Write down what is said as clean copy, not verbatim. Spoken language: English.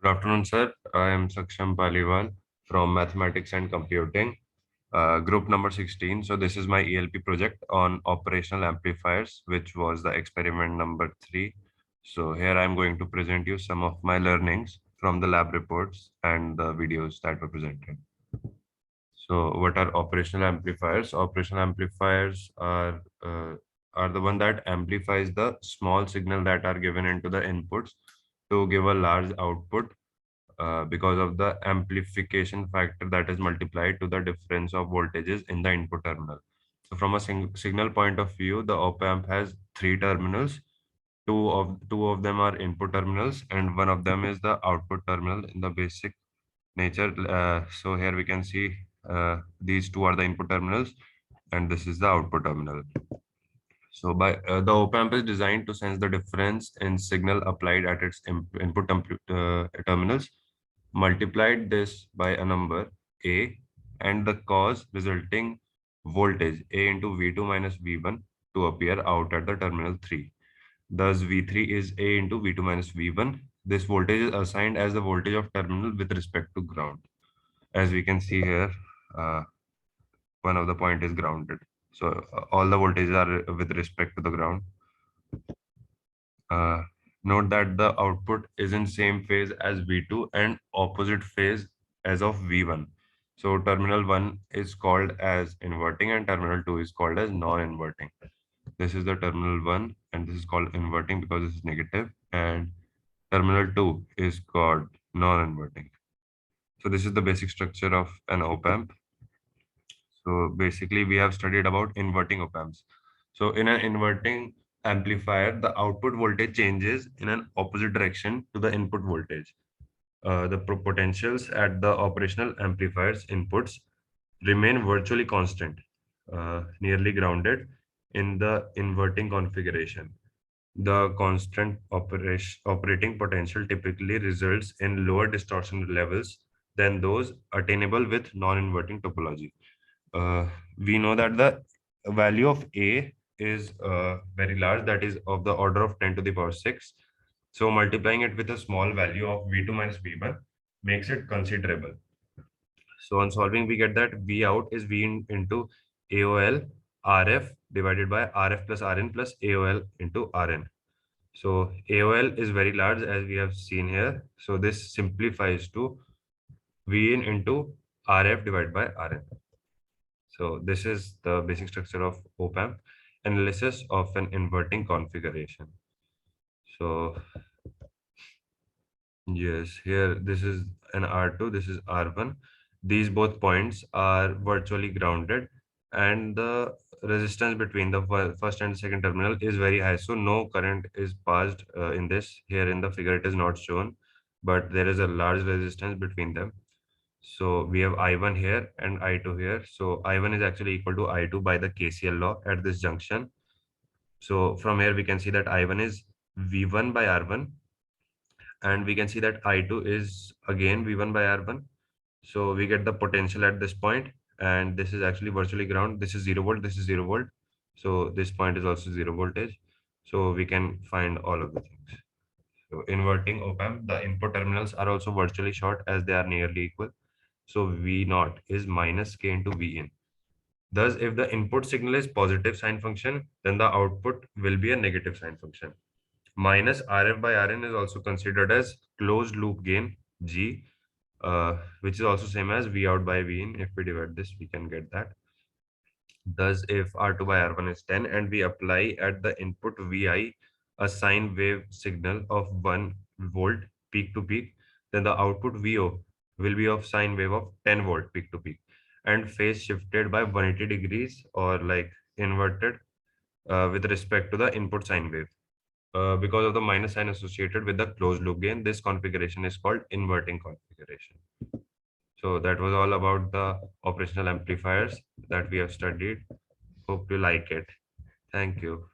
Good afternoon, sir. I am Saksham Paliwal from Mathematics and Computing, group number 16. So this is my ELP project on operational amplifiers, which was the experiment number 3. So here I'm going to present you some of my learnings from the lab reports and the videos that were presented. So what are operational amplifiers? Operational amplifiers are the one that amplifies the small signal that are given into the inputs to give a large output because of the amplification factor that is multiplied to the difference of voltages in the input terminal. So from a signal point of view, the op amp has three terminals. Two of them are input terminals, and one of them is the output terminal in the basic nature. So here we can see these two are the input terminals, and this is the output terminal. So by the op amp is designed to sense the difference in signal applied at its input terminals, multiplied this by a number A, and the cause resulting voltage A into V2 minus V1 to appear out at the terminal 3. Thus V3 is A into V2 minus V1. This voltage is assigned as the voltage of terminal with respect to ground. As we can see here, one of the point is grounded. So all the voltages are with respect to the ground. Uh, Note that the output is in same phase as V2 and opposite phase as of V1. So terminal 1 is called as inverting and terminal 2 is called as non-inverting. This is the terminal 1 and this is called inverting because this is negative, and terminal 2 is called non-inverting. So this is the basic structure of an op amp. So basically we have studied about inverting op amps. So in an inverting amplifier, the output voltage changes in an opposite direction to the input voltage. The potentials at the operational amplifier's inputs remain virtually constant, nearly grounded in the inverting configuration. The constant operating potential typically results in lower distortion levels than those attainable with non-inverting topology. We know that the value of A is very large, that is of the order of 10 to the power 6. So multiplying it with a small value of V2 minus V1 makes it considerable. So on solving, we get that V out is V into AOL RF divided by RF plus RN plus AOL into RN. So AOL is very large as we have seen here. So this simplifies to V in into RF divided by RN. So this is the basic structure of op amp, analysis of an inverting configuration. So yes, here this is an R2, this is R1. These both points are virtually grounded, and the resistance between the first and second terminal is very high. So no current is passed in this. Here in the figure it is not shown, but there is a large resistance between them. So we have I1 here and I2 here. So I1 is actually equal to I2 by the KCL law at this junction. So from here we can see that I1 is V1 by R1, and we can see that I2 is again V1 by R1. So we get the potential at this point, and this is actually virtually ground. This is 0 volt, this is 0 volt. So this point is also 0 voltage. So we can find all of the things. So inverting op amp, the input terminals are also virtually short as they are nearly equal. So V naught is minus K into V in. Thus, if the input signal is positive sine function, then the output will be a negative sine function. Minus RF by RN is also considered as closed loop gain G, which is also same as V out by V in. If we divide this, we can get that. Thus, if R2 by R1 is 10 and we apply at the input Vi a sine wave signal of 1 volt peak to peak, then the output Vo will be of sine wave of 10 volt peak to peak and phase shifted by 180 degrees or like inverted with respect to the input sine wave. Because of the minus sign associated with the closed loop gain, this configuration is called inverting configuration. So that was all about the operational amplifiers that we have studied. Hope you like it. Thank you.